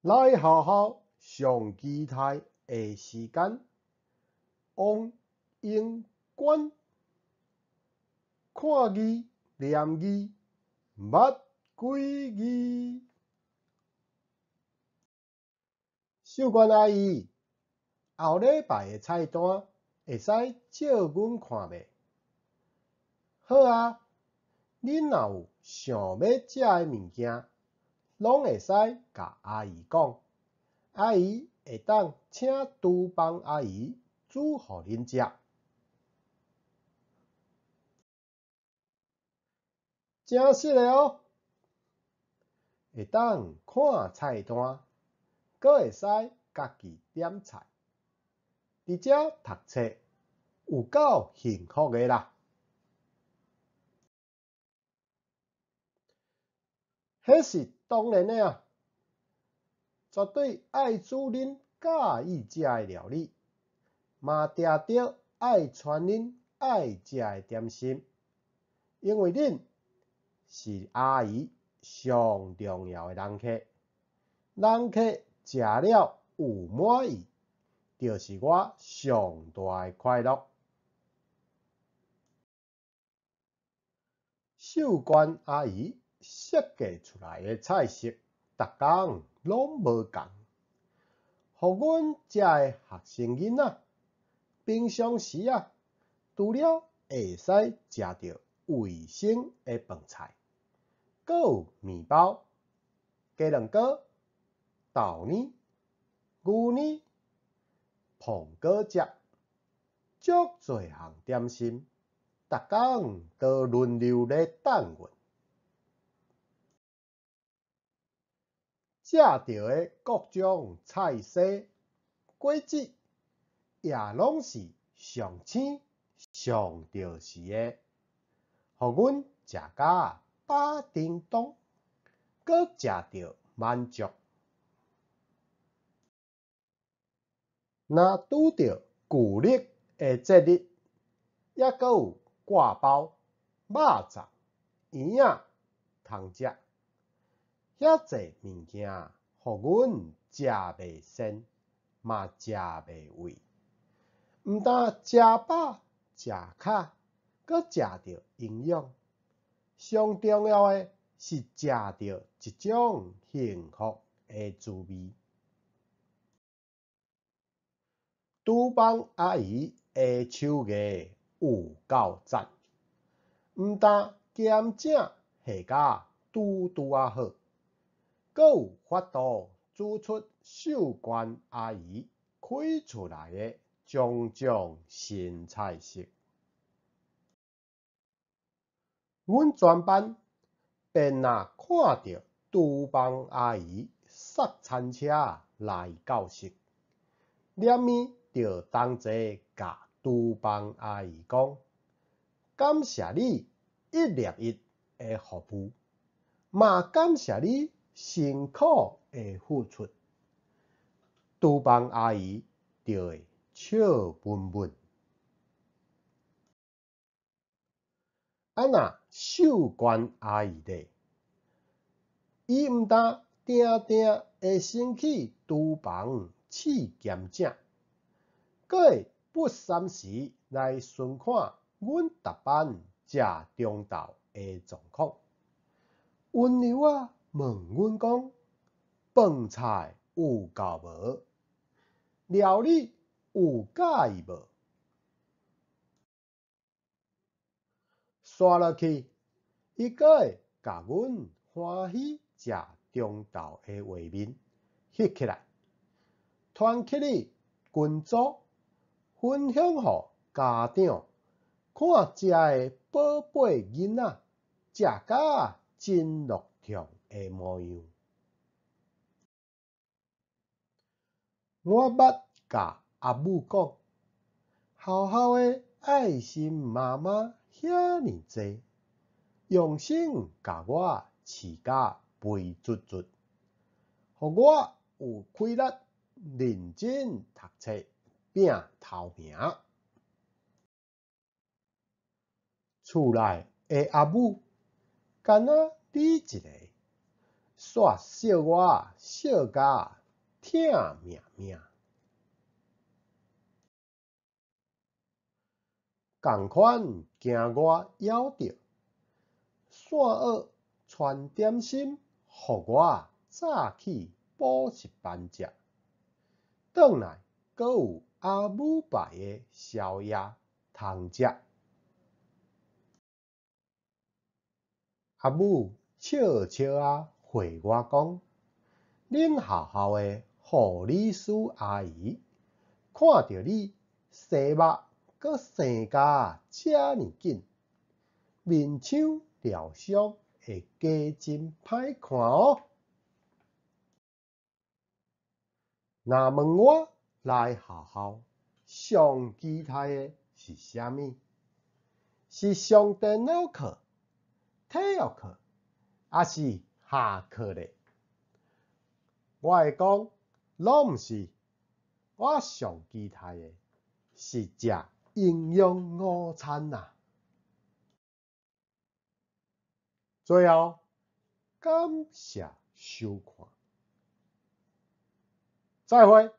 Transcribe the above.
来学校上基台的时间，往英馆看字、念字、捌几字。秀娟阿姨，后礼拜的菜单会使借阮看袂？好啊，恁若有想要食的物件，拢会使甲阿姨讲，阿姨会当请厨房阿姨煮互恁食。正式的哦，会当看菜单，阁会使家己点菜，伫遮读册有够幸福的啦！迄是当然的啊，绝对爱煮恁喜意食的料理，嘛定着爱传恁爱食的点心，因为恁是阿姨上重要的人客，人客食了有满意，就是我上大的快乐。秀娟阿姨设计出来的菜色，逐工拢无共，互阮遮的学生囡仔平常时啊，除了会使食到卫生的饭菜，阁有面包、鸡卵糕、豆奶、牛奶、苹果汁，足侪项点心，逐工都轮流咧等阮。食到的各种菜色、果子，也拢是上青上着时的，互阮食甲饱叮当，阁食着满足。若拄着旧历的节日，也阁有挂包、肉粽、圆仔通食，遐济物件，互阮食袂胜，嘛食袂胃。毋但食饱食卡，阁食着营养，上重要的是食着一种幸福的滋味。厨房阿姨的手艺有够赞，毋但咸正下甲拄拄啊好，阁有法度煮出秀娟阿姨开出来的种种新菜色。阮全班便若看到厨房阿姨塞餐车来教室，连面就同齐甲厨房阿姨讲：感谢你一粒一的服务，嘛感谢你辛苦的付出。厨房阿姨就会笑闷闷。啊若秀娟阿姨咧，伊毋但定定会升起厨房试咸正，阁会不三时来巡看阮逐班食中昼的状况，温柔啊问阮讲：饭菜有够无？料理有介意无？刷落去，伊阁会甲阮欢喜食中昼的画面翕起来，传起哩群组，分享互家长，看遮个宝贝囡仔食甲真乐畅的模样。我捌甲阿母讲，好好的爱心妈妈遐尼济，用心甲我饲甲肥嘟嘟，互我有气力认真读册，拼头名。厝内的阿母，敢若你一个，煞小我小甲疼命命。共款惊我枵着，线蚵传点心，互我早起补一班食。转来阁有阿母牌的宵夜通食。阿母笑笑回我讲：恁学校的护理师阿姨看到你生目阁生甲遮尼紧，面相疗伤会加真歹看哦。若问我来学校上期待的是啥物？是上电脑课、体育课，还是下课咧？我会讲，拢毋是。我上期待的是食营养午餐啊！最后，感谢收看，再会。